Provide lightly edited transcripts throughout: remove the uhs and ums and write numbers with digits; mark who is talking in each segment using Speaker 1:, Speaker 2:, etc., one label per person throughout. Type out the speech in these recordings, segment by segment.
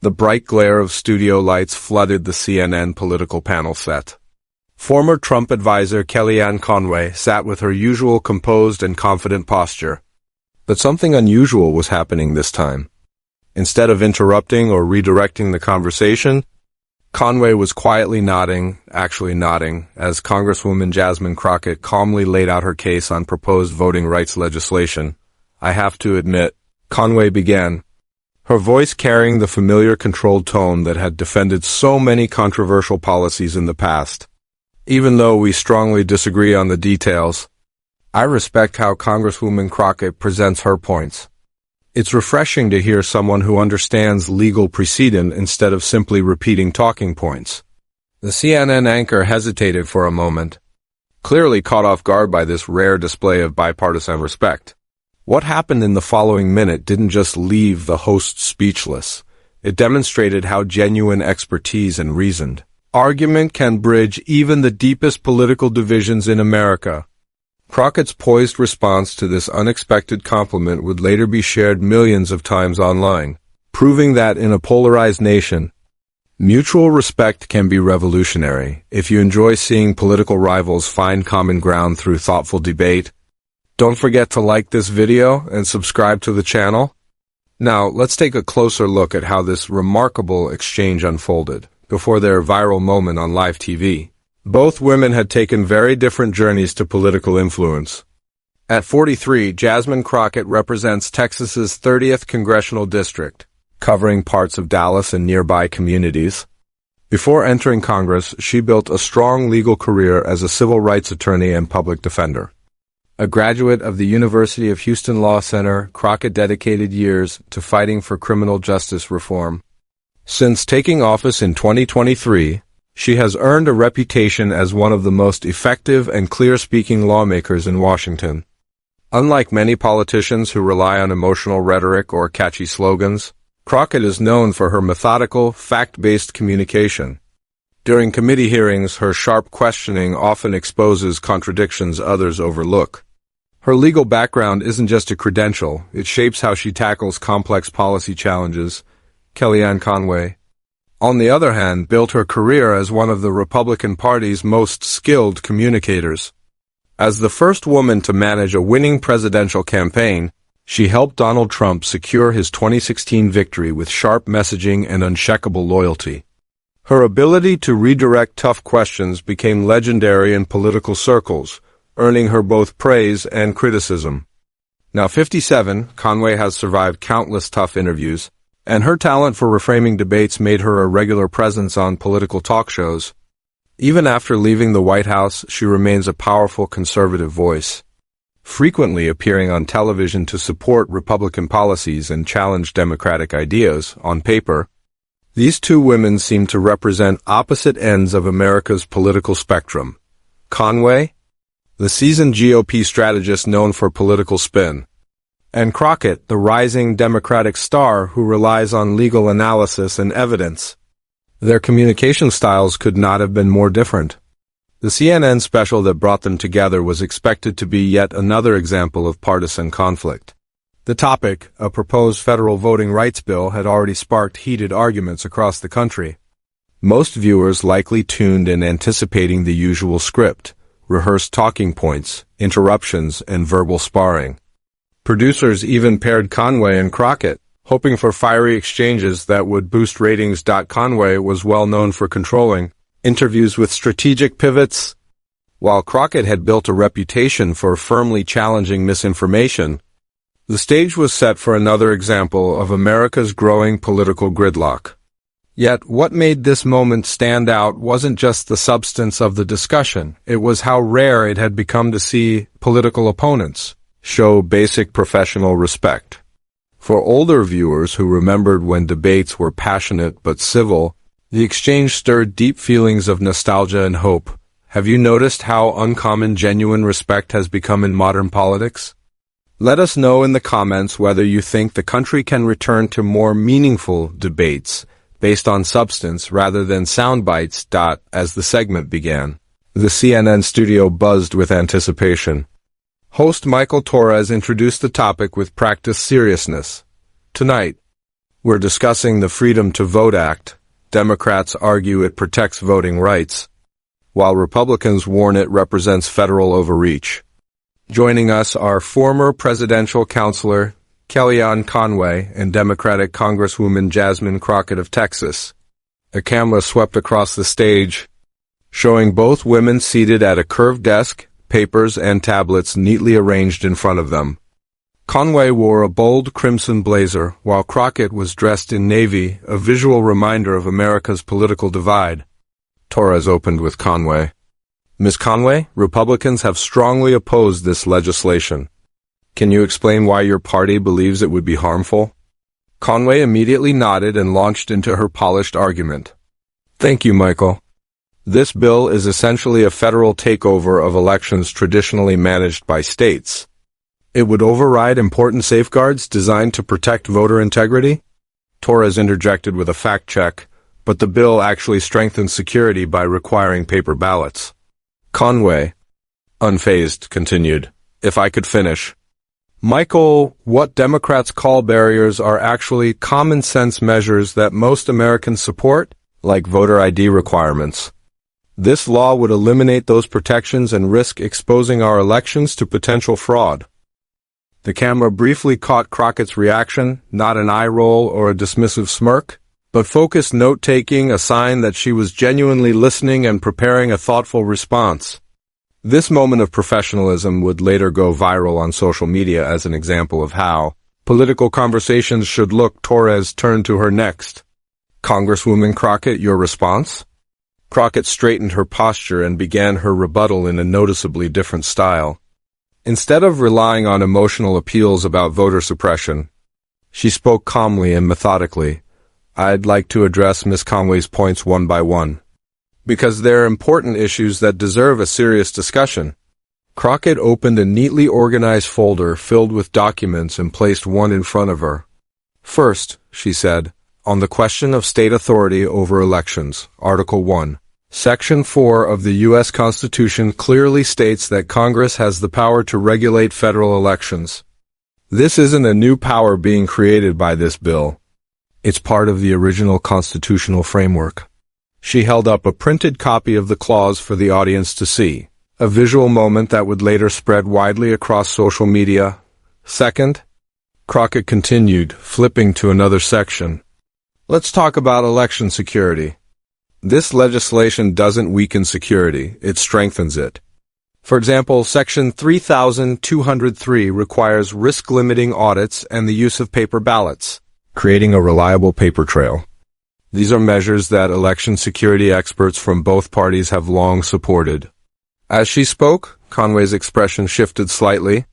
Speaker 1: The bright glare of studio lights flooded the CNN political panel set. Former Trump advisor Kellyanne Conway sat with her usual composed and confident posture. But something unusual was happening this time. Instead of interrupting or redirecting the conversation, Conway was quietly nodding, as Congresswoman Jasmine Crockett calmly laid out her case on proposed voting rights legislation. "I have to admit," Conway began, her voice carrying the familiar controlled tone that had defended so many controversial policies in the past. "Even though we strongly disagree on the details, I respect how Congresswoman Crockett presents her points. It's refreshing to hear someone who understands legal precedent instead of simply repeating talking points." The CNN anchor hesitated for a moment, clearly caught off guard by this rare display of bipartisan respect. What happened in the following minute didn't just leave the host speechless. It demonstrated how genuine expertise and reasoned argument can bridge even the deepest political divisions in America. Crockett's poised response to this unexpected compliment would later be shared millions of times online, proving that in a polarized nation, mutual respect can be revolutionary. If you enjoy seeing political rivals find common ground through thoughtful debate, don't forget to like this video and subscribe to the channel. Now, let's take a closer look at how this remarkable exchange unfolded before their viral moment on live TV. Both women had taken very different journeys to political influence. At 43, Jasmine Crockett represents Texas's 30th congressional district, covering parts of Dallas and nearby communities. Before entering Congress, she built a strong legal career as a civil rights attorney and public defender. A graduate of the University of Houston Law Center, Crockett dedicated years to fighting for criminal justice reform. Since taking office in 2023, she has earned a reputation as one of the most effective and clear-speaking lawmakers in Washington. Unlike many politicians who rely on emotional rhetoric or catchy slogans, Crockett is known for her methodical, fact-based communication. During committee hearings, her sharp questioning often exposes contradictions others overlook. Her legal background isn't just a credential, it shapes how she tackles complex policy challenges. Kellyanne Conway, on the other hand, built her career as one of the Republican Party's most skilled communicators. As the first woman to manage a winning presidential campaign, she helped Donald Trump secure his 2016 victory with sharp messaging and unshakable loyalty. Her ability to redirect tough questions became legendary in political circles, earning her both praise and criticism. Now 57, Conway has survived countless tough interviews, and her talent for reframing debates made her a regular presence on political talk shows. Even after leaving the White House, she remains a powerful conservative voice, frequently appearing on television to support Republican policies and challenge Democratic ideas. On paper, these two women seem to represent opposite ends of America's political spectrum. Conway, the seasoned GOP strategist known for political spin, and Crockett, the rising Democratic star who relies on legal analysis and evidence. Their communication styles could not have been more different. The CNN special that brought them together was expected to be yet another example of partisan conflict. The topic, a proposed federal voting rights bill, had already sparked heated arguments across the country. Most viewers likely tuned in anticipating the usual script, rehearsed talking points, interruptions, and verbal sparring. Producers even paired Conway and Crockett, hoping for fiery exchanges that would boost ratings. Conway was well known for controlling interviews with strategic pivots, while Crockett had built a reputation for firmly challenging misinformation. The stage was set for another example of America's growing political gridlock. Yet, what made this moment stand out wasn't just the substance of the discussion, it was how rare it had become to see political opponents show basic professional respect. For older viewers who remembered when debates were passionate but civil, the exchange stirred deep feelings of nostalgia and hope. Have you noticed how uncommon genuine respect has become in modern politics? Let us know in the comments whether you think the country can return to more meaningful debates based on substance rather than sound bites. As the segment began, the CNN studio buzzed with anticipation. Host Michael Torres introduced the topic with practiced seriousness. Tonight, We're discussing the Freedom to Vote Act. Democrats argue it protects voting rights, while Republicans warn it represents federal overreach. Joining us are former presidential counselor Kellyanne Conway and Democratic Congresswoman Jasmine Crockett of Texas. A camera swept across the stage, showing both women seated at a curved desk, papers and tablets neatly arranged in front of them. Conway wore a bold crimson blazer, while Crockett was dressed in navy, a visual reminder of America's political divide. Torres opened with Conway. Ms. Conway, Republicans have strongly opposed this legislation. Can you explain why your party believes it would be harmful? Conway immediately nodded and launched into her polished argument. Thank you, Michael. This bill is essentially a federal takeover of elections traditionally managed by states. It would override important safeguards designed to protect voter integrity? Torres interjected with a fact check, but the bill actually strengthens security by requiring paper ballots. Conway, unfazed, continued, if I could finish. Michael, what Democrats call barriers are actually common-sense measures that most Americans support, like voter ID requirements. This law would eliminate those protections and risk exposing our elections to potential fraud. The camera briefly caught Crockett's reaction, not an eye roll or a dismissive smirk, but focused note-taking, a sign that she was genuinely listening and preparing a thoughtful response. This moment of professionalism would later go viral on social media as an example of how political conversations should look. Torres turned to her next. Congresswoman Crockett, your response? Crockett straightened her posture and began her rebuttal in a noticeably different style. Instead of relying on emotional appeals about voter suppression, she spoke calmly and methodically. I'd like to address Ms. Conway's points one by one, because they're important issues that deserve a serious discussion. Crockett opened a neatly organized folder filled with documents and placed one in front of her. First, she said, on the question of state authority over elections, Article 1. Section 4 of the U.S. Constitution clearly states that Congress has the power to regulate federal elections. This isn't a new power being created by this bill. It's part of the original constitutional framework. She held up a printed copy of the clause for the audience to see, a visual moment that would later spread widely across social media. Second, Crockett continued, flipping to another section. Let's talk about election security. This legislation doesn't weaken security, it strengthens it. For example, Section 3203 requires risk-limiting audits and the use of paper ballots, creating a reliable paper trail. These are measures that election security experts from both parties have long supported. As she spoke, Conway's expression shifted slightly.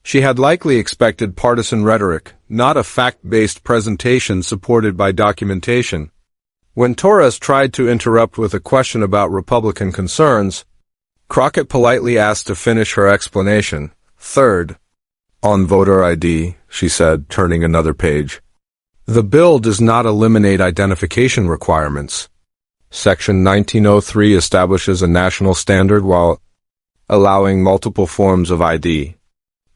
Speaker 1: She had likely expected partisan rhetoric, not a fact-based presentation supported by documentation. When Torres tried to interrupt with a question about Republican concerns, Crockett politely asked to finish her explanation. Third, on voter ID, she said, turning another page. The bill does not eliminate identification requirements. Section 1903 establishes a national standard while allowing multiple forms of ID,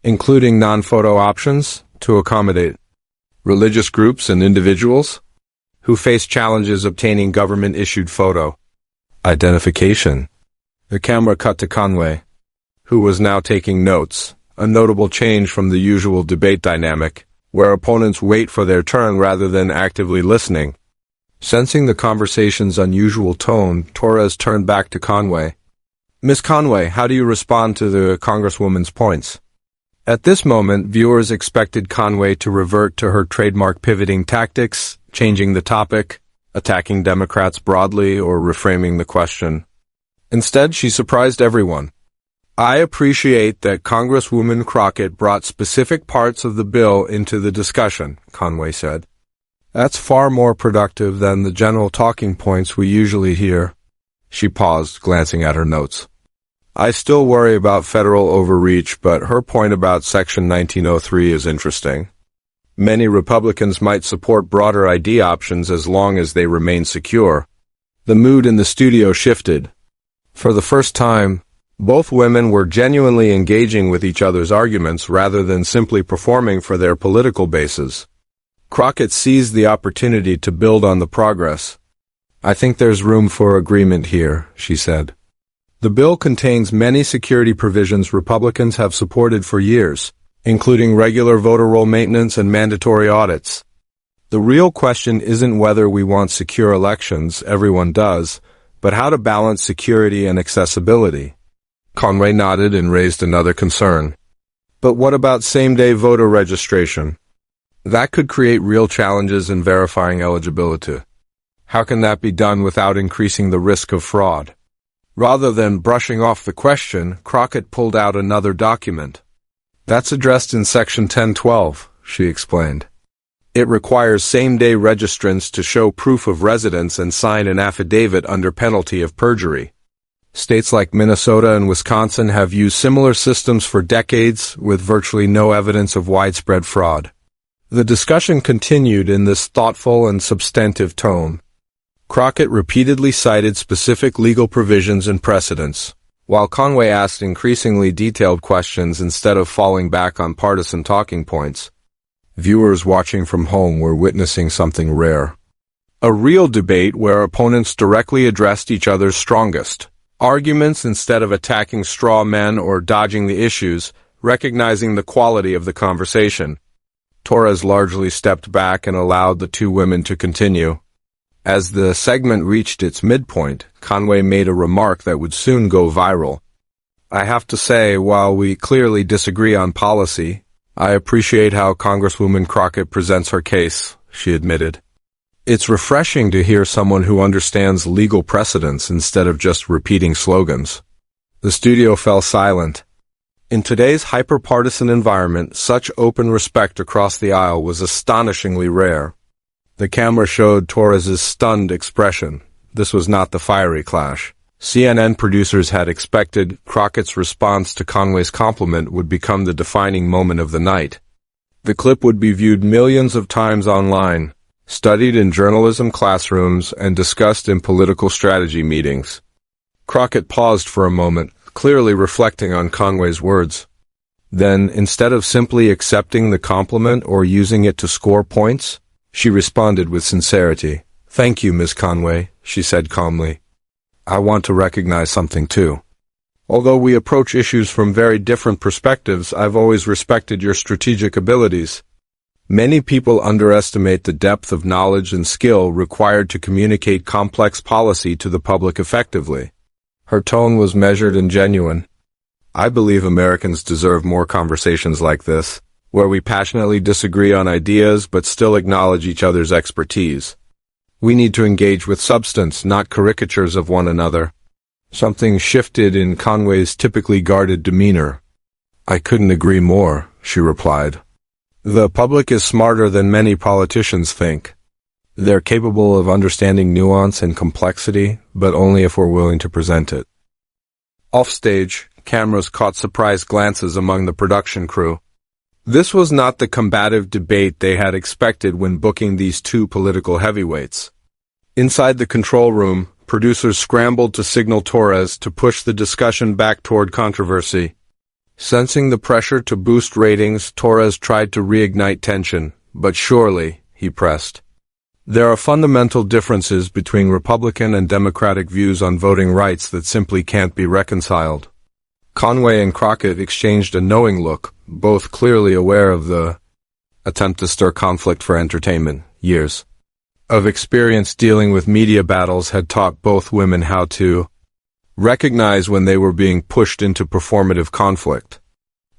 Speaker 1: including non-photo options, to accommodate religious groups and individuals who face challenges obtaining government-issued photo identification. The camera cut to Conway, who was now taking notes, a notable change from the usual debate dynamic, where opponents wait for their turn rather than actively listening. Sensing the conversation's unusual tone, Torres turned back to Conway. Ms. Conway, how do you respond to the Congresswoman's points? At this moment, viewers expected Conway to revert to her trademark pivoting tactics, changing the topic, attacking Democrats broadly, or reframing the question. Instead, she surprised everyone. I appreciate that Congresswoman Crockett brought specific parts of the bill into the discussion, Conway said. That's far more productive than the general talking points we usually hear. She paused, glancing at her notes. I still worry about federal overreach, but her point about Section 1903 is interesting. Many Republicans might support broader ID options as long as they remain secure. The mood in the studio shifted. For the first time, both women were genuinely engaging with each other's arguments rather than simply performing for their political bases. Crockett seized the opportunity to build on the progress. "I think there's room for agreement here," she said. "The bill contains many security provisions Republicans have supported for years, including regular voter roll maintenance and mandatory audits. The real question isn't whether we want secure elections, everyone does, but how to balance security and accessibility." Conway nodded and raised another concern. "But what about same-day voter registration? That could create real challenges in verifying eligibility. How can that be done without increasing the risk of fraud?" Rather than brushing off the question, Crockett pulled out another document. "That's addressed in Section 1012, she explained. "It requires same-day registrants to show proof of residence and sign an affidavit under penalty of perjury. States like Minnesota and Wisconsin have used similar systems for decades with virtually no evidence of widespread fraud." The discussion continued in this thoughtful and substantive tone. Crockett repeatedly cited specific legal provisions and precedents, while Conway asked increasingly detailed questions instead of falling back on partisan talking points. Viewers watching from home were witnessing something rare. A real debate where opponents directly addressed each other's strongest arguments instead of attacking straw men or dodging the issues, recognizing the quality of the conversation. Torres largely stepped back and allowed the two women to continue. As the segment reached its midpoint, Conway made a remark that would soon go viral. "I have to say, while we clearly disagree on policy, I appreciate how Congresswoman Crockett presents her case," she admitted. "It's refreshing to hear someone who understands legal precedents instead of just repeating slogans." The studio fell silent. In today's hyper-partisan environment, such open respect across the aisle was astonishingly rare. The camera showed Torres's stunned expression. This was not the fiery clash CNN producers had expected. Crockett's response to Conway's compliment would become the defining moment of the night. The clip would be viewed millions of times online, studied in journalism classrooms, and discussed in political strategy meetings. Crockett paused for a moment, clearly reflecting on Conway's words. Then, instead of simply accepting the compliment or using it to score points, she responded with sincerity. "Thank you, Ms. Conway," she said calmly. "I want to recognize something too. Although we approach issues from very different perspectives, I've always respected your strategic abilities. Many people underestimate the depth of knowledge and skill required to communicate complex policy to the public effectively." Her tone was measured and genuine. "I believe Americans deserve more conversations like this, where we passionately disagree on ideas but still acknowledge each other's expertise. We need to engage with substance, not caricatures of one another." Something shifted in Conway's typically guarded demeanor. "I couldn't agree more," she replied. "The public is smarter than many politicians think. They're capable of understanding nuance and complexity, but only if we're willing to present it." Offstage, cameras caught surprised glances among the production crew. This was not the combative debate they had expected when booking these two political heavyweights. Inside the control room, producers scrambled to signal Torres to push the discussion back toward controversy. Sensing the pressure to boost ratings, Torres tried to reignite tension, but surely, he pressed. There are fundamental differences between Republican and Democratic views on voting rights that simply can't be reconciled. Conway and Crockett exchanged a knowing look, both clearly aware of the attempt to stir conflict for entertainment. Years of experience dealing with media battles had taught both women how to recognize when they were being pushed into performative conflict.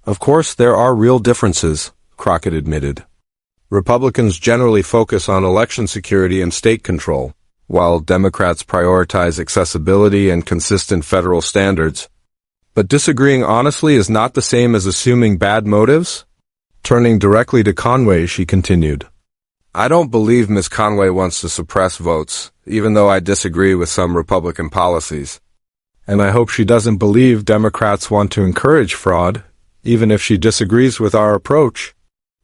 Speaker 1: "Of course, there are real differences," Crockett admitted. "Republicans generally focus on election security and state control, while Democrats prioritize accessibility and consistent federal standards. But disagreeing honestly is not the same as assuming bad motives?" Turning directly to Conway, she continued. "I don't believe Ms. Conway wants to suppress votes, even though I disagree with some Republican policies. And I hope she doesn't believe Democrats want to encourage fraud, even if she disagrees with our approach."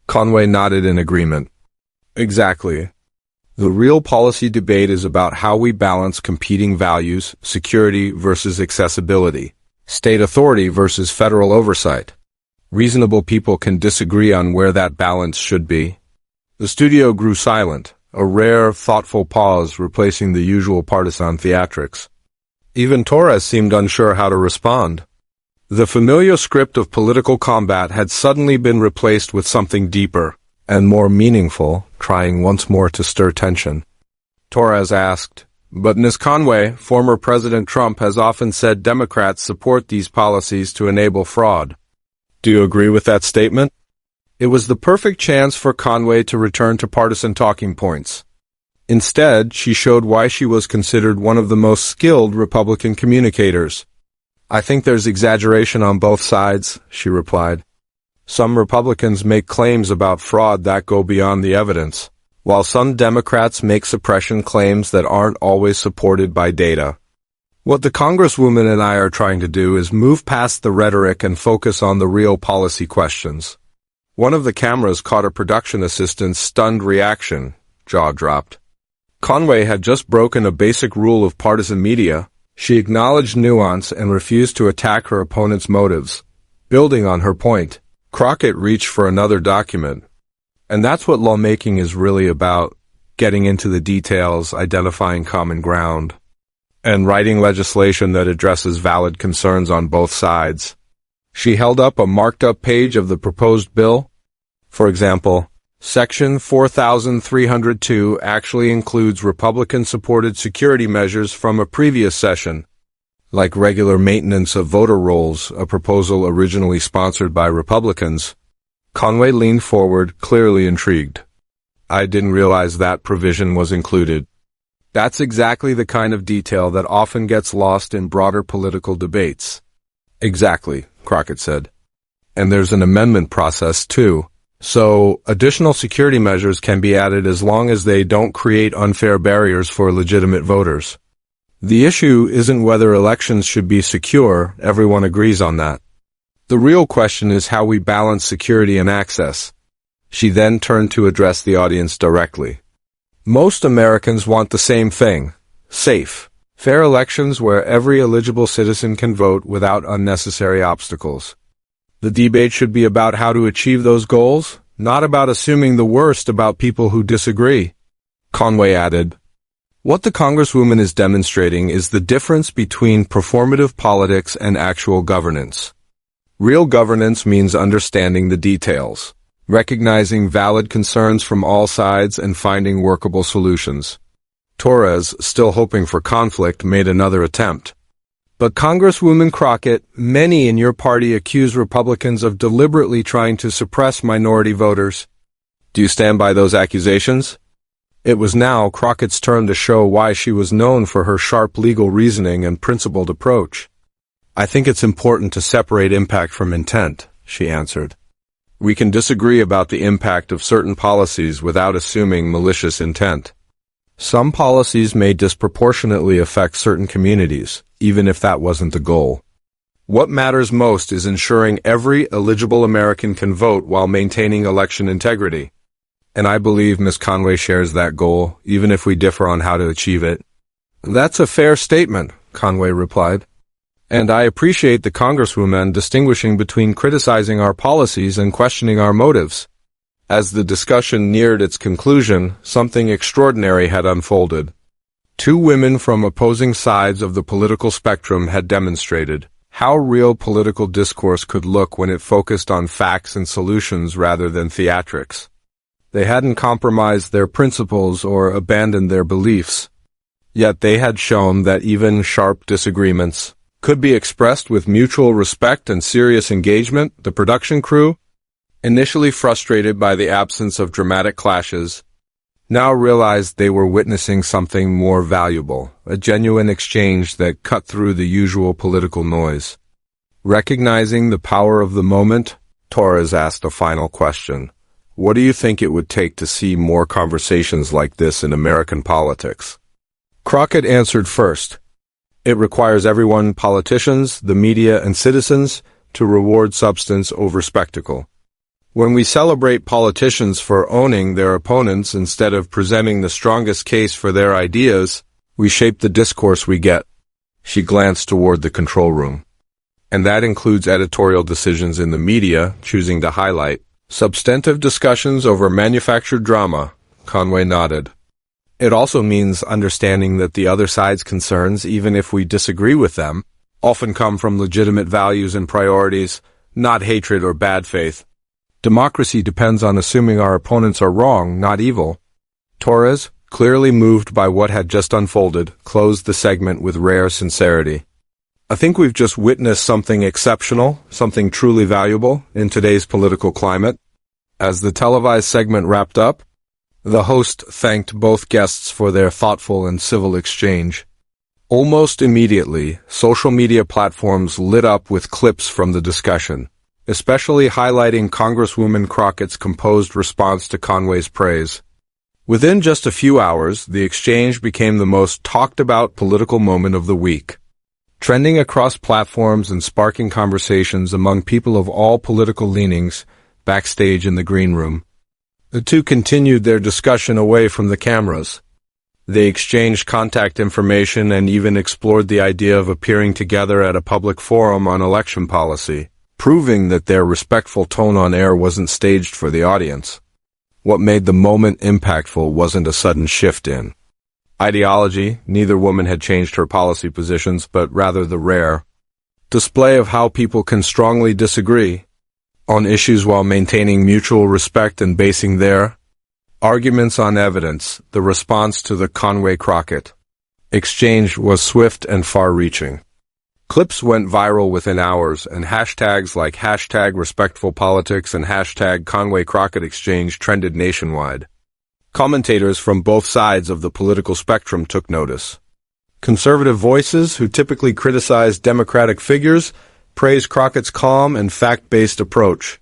Speaker 1: Conway nodded in agreement. "Exactly. The real policy debate is about how we balance competing values, security versus accessibility, state authority versus federal oversight. Reasonable people can disagree on where that balance should be. The studio grew silent, a rare, thoughtful pause replacing the usual partisan theatrics. Even Torres seemed unsure how to respond. The familiar script of political combat had suddenly been replaced with something deeper and more meaningful, trying once more to stir tension. Torres asked, "But Ms. Conway, former President Trump has often said Democrats support these policies to enable fraud. Do you agree with that statement?" It was the perfect chance for Conway to return to partisan talking points. Instead, she showed why she was considered one of the most skilled Republican communicators. "I think there's exaggeration on both sides," she replied. "Some Republicans make claims about fraud that go beyond the evidence, while some Democrats make suppression claims that aren't always supported by data. What the Congresswoman and I are trying to do is move past the rhetoric and focus on the real policy questions." One of the cameras caught a production assistant's stunned reaction, jaw dropped. Conway had just broken a basic rule of partisan media. She acknowledged nuance and refused to attack her opponent's motives. Building on her point, Crockett reached for another document. And that's what lawmaking is really about, getting into the details, identifying common ground, and writing legislation that addresses valid concerns on both sides. She held up a marked-up page of the proposed bill. For example, Section 4302 actually includes Republican-supported security measures from a previous session, like regular maintenance of voter rolls, a proposal originally sponsored by Republicans. Conway leaned forward, clearly intrigued. "I didn't realize that provision was included." That's exactly the kind of detail that often gets lost in broader political debates. "Exactly," Crockett said. "And there's an amendment process, too. So, additional security measures can be added as long as they don't create unfair barriers for legitimate voters. The issue isn't whether elections should be secure, everyone agrees on that. The real question is how we balance security and access." She then turned to address the audience directly. "Most Americans want the same thing: safe, fair elections where every eligible citizen can vote without unnecessary obstacles. The debate should be about how to achieve those goals, not about assuming the worst about people who disagree." Conway added, "What the Congresswoman is demonstrating is the difference between performative politics and actual governance. Real governance means understanding the details, recognizing valid concerns from all sides and finding workable solutions." Torres, still hoping for conflict, made another attempt. "But Congresswoman Crockett, many in your party accuse Republicans of deliberately trying to suppress minority voters. Do you stand by those accusations?" It was now Crockett's turn to show why she was known for her sharp legal reasoning and principled approach. "I think it's important to separate impact from intent," she answered. "We can disagree about the impact of certain policies without assuming malicious intent. Some policies may disproportionately affect certain communities, even if that wasn't the goal. What matters most is ensuring every eligible American can vote while maintaining election integrity. And I believe Ms. Conway shares that goal, even if we differ on how to achieve it." "That's a fair statement," Conway replied. "And I appreciate the Congresswoman distinguishing between criticizing our policies and questioning our motives." As the discussion neared its conclusion, something extraordinary had unfolded. Two women from opposing sides of the political spectrum had demonstrated how real political discourse could look when it focused on facts and solutions rather than theatrics. They hadn't compromised their principles or abandoned their beliefs. Yet they had shown that even sharp disagreements could be expressed with mutual respect and serious engagement. The production crew, initially frustrated by the absence of dramatic clashes, now realized they were witnessing something more valuable, a genuine exchange that cut through the usual political noise. Recognizing the power of the moment, Torres asked a final question. "What do you think it would take to see more conversations like this in American politics?" Crockett answered first. "It requires everyone, politicians, the media, and citizens, to reward substance over spectacle. When we celebrate politicians for owning their opponents instead of presenting the strongest case for their ideas, we shape the discourse we get." She glanced toward the control room. "And that includes editorial decisions in the media, choosing to highlight Substantive discussions over manufactured drama, Conway nodded. It also means understanding that the other side's concerns, even if we disagree with them, often come from legitimate values and priorities, not hatred or bad faith. Democracy depends on assuming our opponents are wrong, not evil. Torres, clearly moved by what had just unfolded, closed the segment with rare sincerity. I think we've just witnessed something exceptional, something truly valuable in today's political climate. As the televised segment wrapped up, the host thanked both guests for their thoughtful and civil exchange. Almost immediately, social media platforms lit up with clips from the discussion, especially highlighting Congresswoman Crockett's composed response to Conway's praise. Within just a few hours, the exchange became the most talked-about political moment of the week, trending across platforms and sparking conversations among people of all political leanings backstage in the green room. The two continued their discussion away from the cameras. They exchanged contact information and even explored the idea of appearing together at a public forum on election policy, proving that their respectful tone on air wasn't staged for the audience. What made the moment impactful wasn't a sudden shift in ideology. Neither woman had changed her policy positions, but rather the rare display of how people can strongly disagree on issues while maintaining mutual respect and basing their arguments on evidence. The response to the Conway-Crockett exchange was swift and far-reaching. Clips went viral within hours, and hashtags like #RespectfulPolitics and #Conway-Crockett exchange trended nationwide. Commentators from both sides of the political spectrum took notice. Conservative voices, who typically criticize Democratic figures, praised Crockett's calm and fact-based approach.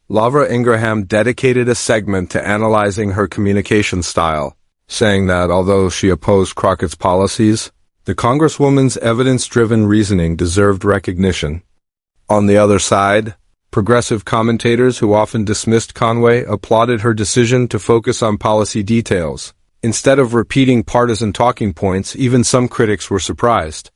Speaker 1: Lavra Ingraham dedicated a segment to analyzing her communication style, saying that although she opposed Crockett's policies, the Congresswoman's evidence-driven reasoning deserved recognition. On the other side, progressive commentators who often dismissed Conway applauded her decision to focus on policy details. Instead of repeating partisan talking points, even some critics were surprised.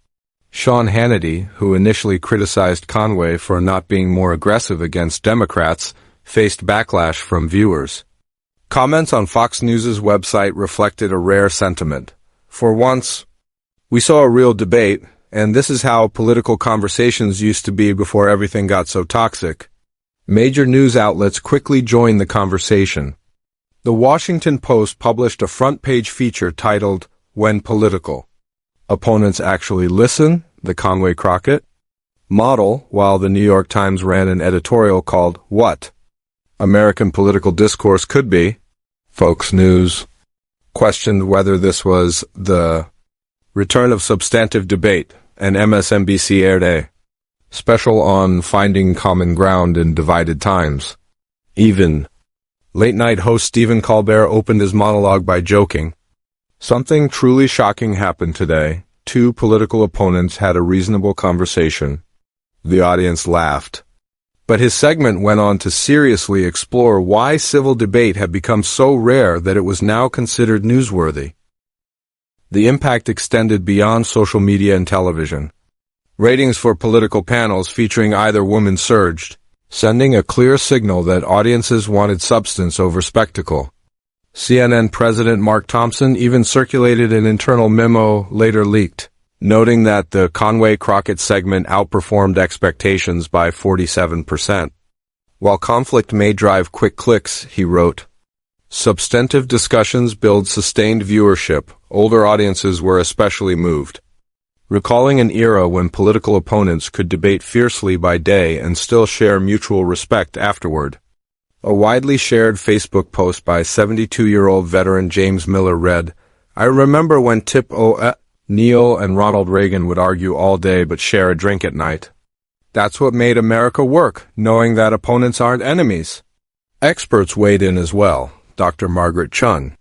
Speaker 1: Sean Hannity, who initially criticized Conway for not being more aggressive against Democrats, faced backlash from viewers. Comments on Fox News' website reflected a rare sentiment. For once, we saw a real debate, and this is how political conversations used to be before everything got so toxic. Major news outlets quickly joined the conversation. The Washington Post published a front-page feature titled, "When Political. Opponents Actually Listen, the Conway-Crockett Model," while the New York Times ran an editorial called, "What American Political Discourse Could Be." Fox News questioned whether this was the return of substantive debate, and MSNBC aired a special on finding common ground in divided times. Even late-night host Stephen Colbert opened his monologue by joking, "Something truly shocking happened today. Two political opponents had a reasonable conversation." The audience laughed. But his segment went on to seriously explore why civil debate had become so rare that it was now considered newsworthy. The impact extended beyond social media and television. Ratings for political panels featuring either woman surged, sending a clear signal that audiences wanted substance over spectacle. CNN President Mark Thompson even circulated an internal memo later leaked, noting that the Conway-Crockett segment outperformed expectations by 47%. While conflict may drive quick clicks, he wrote, substantive discussions build sustained viewership. Older audiences were especially moved, recalling an era when political opponents could debate fiercely by day and still share mutual respect afterward. A widely shared Facebook post by 72-year-old veteran James Miller read, "I remember when Tip O'Neill and Ronald Reagan would argue all day but share a drink at night. That's what made America work, knowing that opponents aren't enemies." Experts weighed in as well. Dr. Margaret Chun,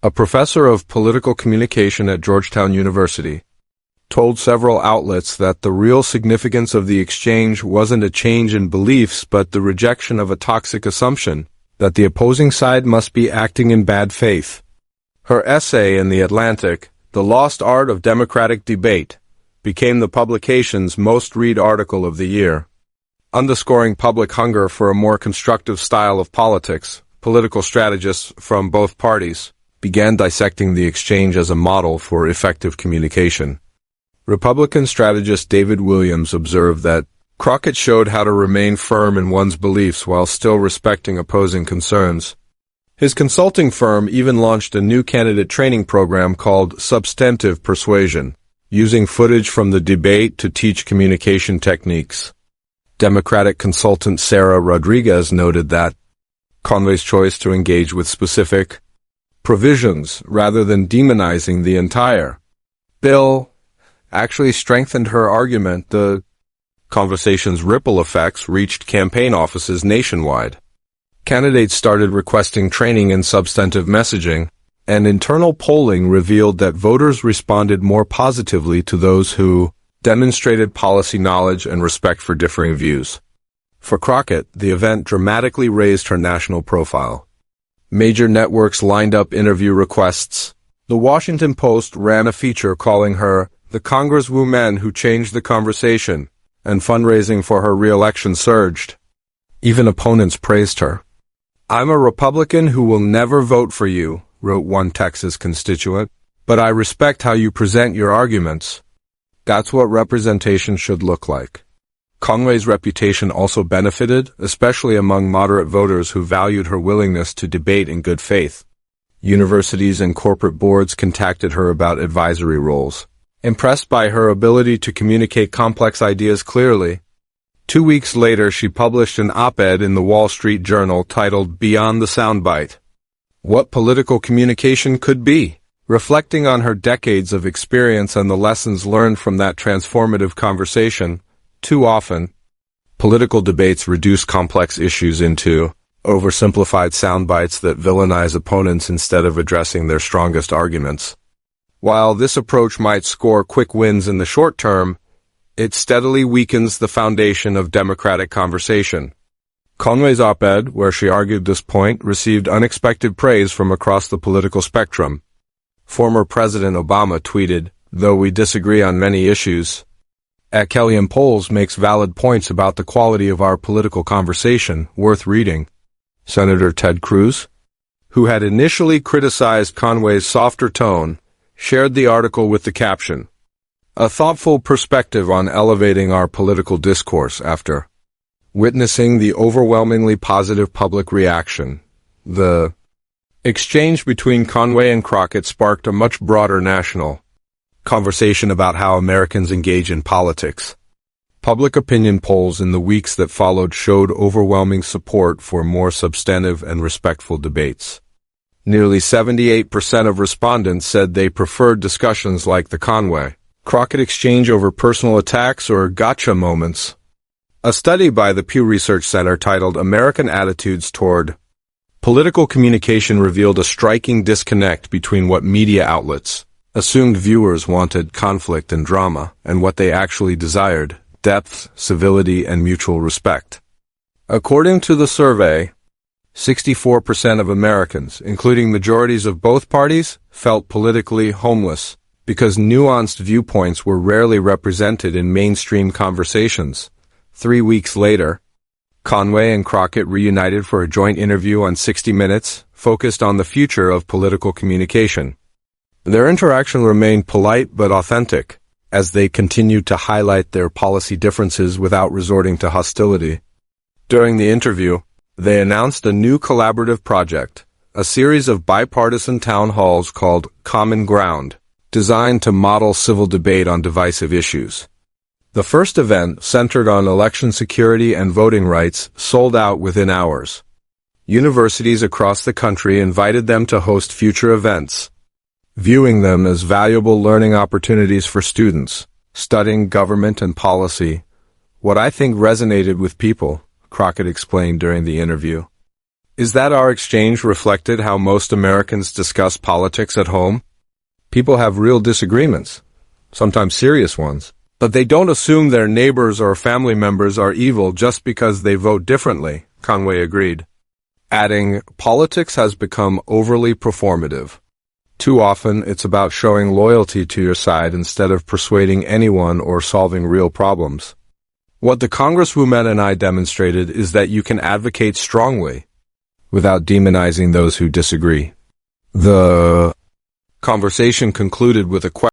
Speaker 1: a professor of political communication at Georgetown University, told several outlets that the real significance of the exchange wasn't a change in beliefs but the rejection of a toxic assumption that the opposing side must be acting in bad faith. Her essay in The Atlantic, "The Lost Art of Democratic Debate," became the publication's most read article of the year. Underscoring public hunger for a more constructive style of politics, political strategists from both parties began dissecting the exchange as a model for effective communication. Republican strategist David Williams observed that Crockett showed how to remain firm in one's beliefs while still respecting opposing concerns. His consulting firm even launched a new candidate training program called Substantive Persuasion, using footage from the debate to teach communication techniques. Democratic consultant Sarah Rodriguez noted that Conway's choice to engage with specific provisions rather than demonizing the entire bill actually strengthened her argument. The conversation's ripple effects reached campaign offices nationwide. Candidates started requesting training in substantive messaging, and internal polling revealed that voters responded more positively to those who demonstrated policy knowledge and respect for differing views. For Crockett, the event dramatically raised her national profile. Major networks lined up interview requests. The Washington Post ran a feature calling her the Congresswoman who changed the conversation, and fundraising for her re-election surged. Even opponents praised her. "I'm a Republican who will never vote for you," wrote one Texas constituent, "but I respect how you present your arguments." That's what representation should look like. Conway's reputation also benefited, especially among moderate voters who valued her willingness to debate in good faith. Universities and corporate boards contacted her about advisory roles, impressed by her ability to communicate complex ideas clearly. 2 weeks later, she published an op-ed in the Wall Street Journal titled "Beyond the Soundbite: What Political Communication Could Be," reflecting on her decades of experience and the lessons learned from that transformative conversation. Too often, political debates reduce complex issues into oversimplified soundbites that villainize opponents instead of addressing their strongest arguments. While this approach might score quick wins in the short term, it steadily weakens the foundation of democratic conversation. Conway's op-ed, where she argued this point, received unexpected praise from across the political spectrum. Former President Obama tweeted, "Though we disagree on many issues, Kellyanne polls makes valid points about the quality of our political conversation, worth reading." Senator Ted Cruz, who had initially criticized Conway's softer tone, shared the article with the caption, "A thoughtful perspective on elevating our political discourse." After witnessing the overwhelmingly positive public reaction, the exchange between Conway and Crockett sparked a much broader national conversation about how Americans engage in politics. Public opinion polls in the weeks that followed showed overwhelming support for more substantive and respectful debates. Nearly 78% of respondents said they preferred discussions like the Conway-Crockett exchange over personal attacks or gotcha moments. A study by the Pew Research Center titled "American Attitudes Toward Political Communication" revealed a striking disconnect between what media outlets assumed viewers wanted, conflict and drama, and what they actually desired, depth, civility, and mutual respect. According to the survey, 64% of Americans, including majorities of both parties, felt politically homeless because nuanced viewpoints were rarely represented in mainstream conversations. 3 weeks later, Conway and Crockett reunited for a joint interview on 60 Minutes, focused on the future of political communication. Their interaction remained polite but authentic, as they continued to highlight their policy differences without resorting to hostility. During the interview, they announced a new collaborative project, a series of bipartisan town halls called Common Ground, designed to model civil debate on divisive issues. The first event, centered on election security and voting rights, sold out within hours. Universities across the country invited them to host future events, viewing them as valuable learning opportunities for students studying government and policy. "What I think resonated with people," Crockett explained during the interview, "is that our exchange reflected how most Americans discuss politics at home. People have real disagreements, sometimes serious ones, but they don't assume their neighbors or family members are evil just because they vote differently," Conway agreed, adding, "Politics has become overly performative. Too often, it's about showing loyalty to your side instead of persuading anyone or solving real problems." What the Congresswoman and I demonstrated is that you can advocate strongly without demonizing those who disagree. The conversation concluded with a question.